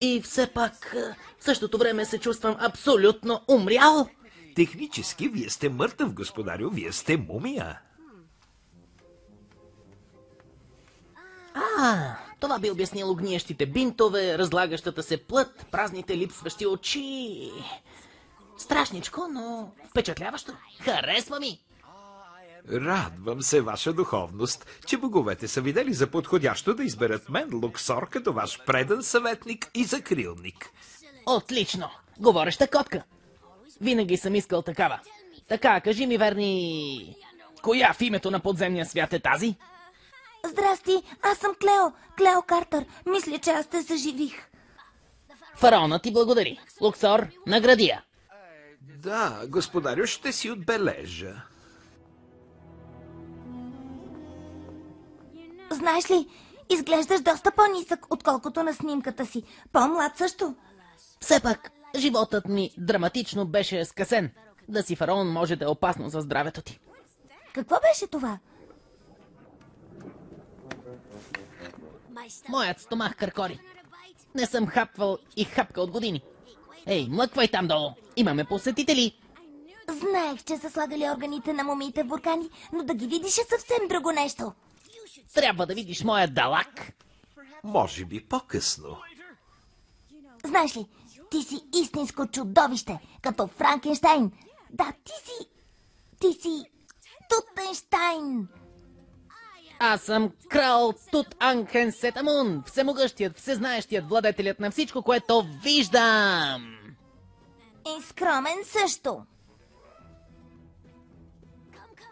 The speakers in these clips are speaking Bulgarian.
И все пак, в същото време се чувствам абсолютно умрял. Технически вие сте мъртъв, господарю, вие сте мумия. Това би обяснило гниещите бинтове, разлагащата се плът, празните липсващи очи. Страшничко, но впечатляващо. Харесва ми. Радвам се, ваша духовност, че боговете са видели за подходящо да изберат мен, Луксор, като ваш предан съветник и закрилник. Отлично. Говореща котка. Винаги съм искал такава. Така, кажи ми, Верни, коя в името на подземния свят е тази? Здрасти, аз съм Клео Картер. Мисля, че аз те съживих. Фараонът ти благодари. Луксор, награди я. Да, господарю, ще си отбележа. Знаеш ли, изглеждаш доста по-нисък, отколкото на снимката си. По-млад също. Все пак, животът ми драматично беше скъсен. Да си фараон може да е опасно за здравето ти. Какво беше това? Моят стомах къркори. Не съм хапвал и хапка от години. Ей, млъквай там долу. Имаме посетители. Знаех, че са слагали органите на мумиите в буркани, но да ги видиш е съвсем друго нещо. Трябва да видиш моя далак. Може би по-късно. Знаеш ли, ти си истинско чудовище, като Франкенщайн. Да, ти си Тутенщайн. Аз съм крал Тутанхенсетамун, всемогъщият, всезнаещият, владетелят на всичко, което виждам. И скромен също.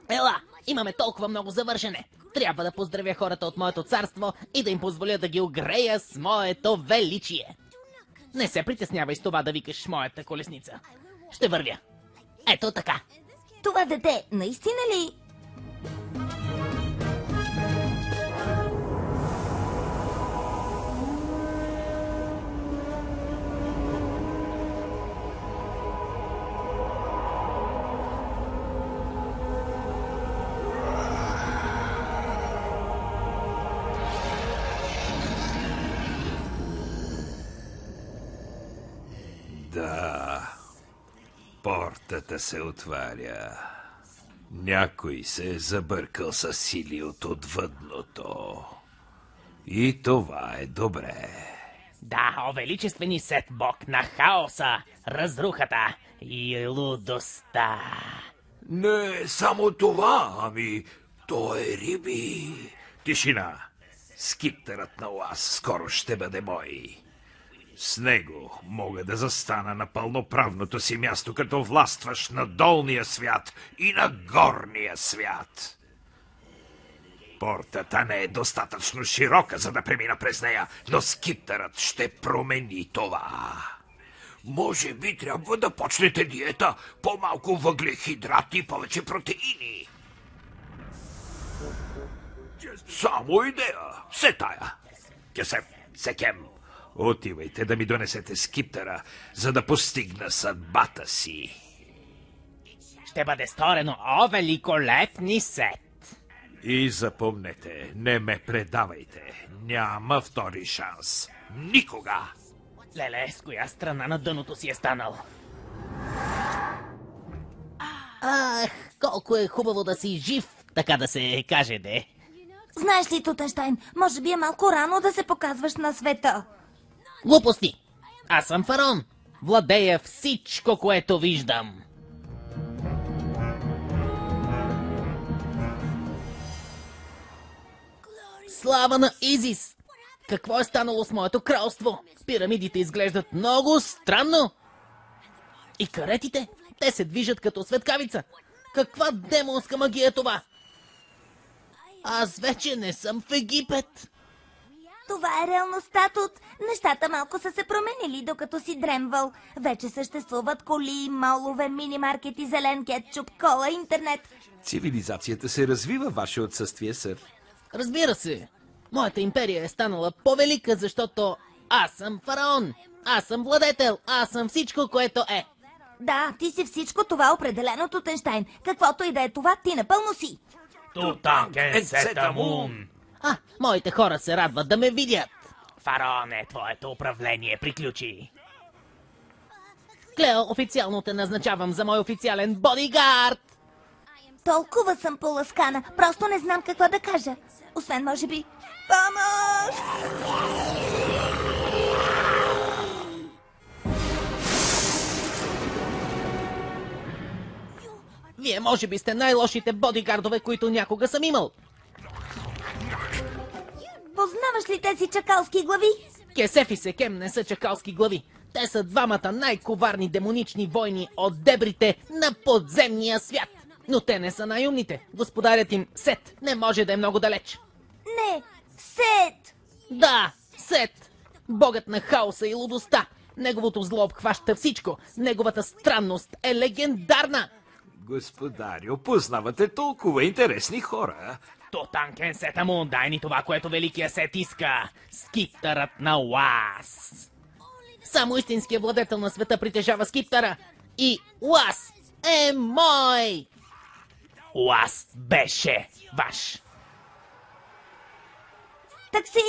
Ела, имаме толкова много завършене. Трябва да поздравя хората от моето царство и да им позволя да ги огрея с моето величие. Не се притеснявай с това да викаш моята колесница. Ще вървя. Ето така. Това дете наистина ли? Да, портата се отваря. Някой се е забъркал с сили от отвъдното. И това е добре. Да, о величествени Сет, бог на хаоса, разрухата и лудостта. Не само това, ами то е Риби. Тишина. Скиптерът на Оаз скоро ще бъде мой. С него мога да застана на пълноправното си място, като властваш на долния свят и на горния свят. Портата не е достатъчно широка, за да премина през нея, но скиптерът ще промени това. Може би трябва да почнете диета, по-малко въглехидрати и повече протеини. Само идея. Се тая. Кесем, секем. Отивайте да ми донесете скиптера, за да постигна съдбата си. Ще бъде сторено, о великолепни Сет. И запомнете, не ме предавайте. Няма втори шанс. Никога! Леле, с коя страна на дъното си е станал? Ах, колко е хубаво да си жив, така да се каже, де. Знаеш ли, Тутенщайн, може би е малко рано да се показваш на света. Глупости! Аз съм фараон. Владея всичко, което виждам. Слава на Изис! Какво е станало с моето кралство? Пирамидите изглеждат много странно. И каретите? Те се движат като светкавица. Каква демонска магия е това? Аз вече не съм в Египет. Това е реалността тут. Нещата малко са се променили, докато си дремвал. Вече съществуват коли, молове, мини-маркети, зелен кетчуп, кола, интернет. Цивилизацията се развива, ваше отсъствие, сър. Разбира се. Моята империя е станала по-велика, защото аз съм фараон. Аз съм владетел. Аз съм всичко, което е. Да, ти си всичко това определено, Тутенщайн. Каквото и да е това, ти напълно си. Моите хора се радват да ме видят. Фараоне, твоето управление приключи. Клео, официално те назначавам за мой официален бодигард. Толкова съм поласкана, просто не знам какво да кажа. Освен, може би, помощ! Вие може би сте най-лошите бодигардове, които някога съм имал. Познаваш ли тези чакалски глави? Кесефи се кем не са чакалски глави. Те са двамата най-коварни демонични войни от дебрите на подземния свят. Но те не са най-умните. Господарят им, Сет, не може да е много далеч. Не, Сет! Да, Сет! Богът на хаоса и лудостта. Неговото зло обхваща всичко. Неговата странност е легендарна. Господарю, познавате толкова интересни хора. Тутанкен Сетамун, дай ни това, което великия Сет иска. Скиптърът на Уаз. Само истинският владетел на света притежава скиптъра. И Уаз е мой! Уаз беше ваш. Такси!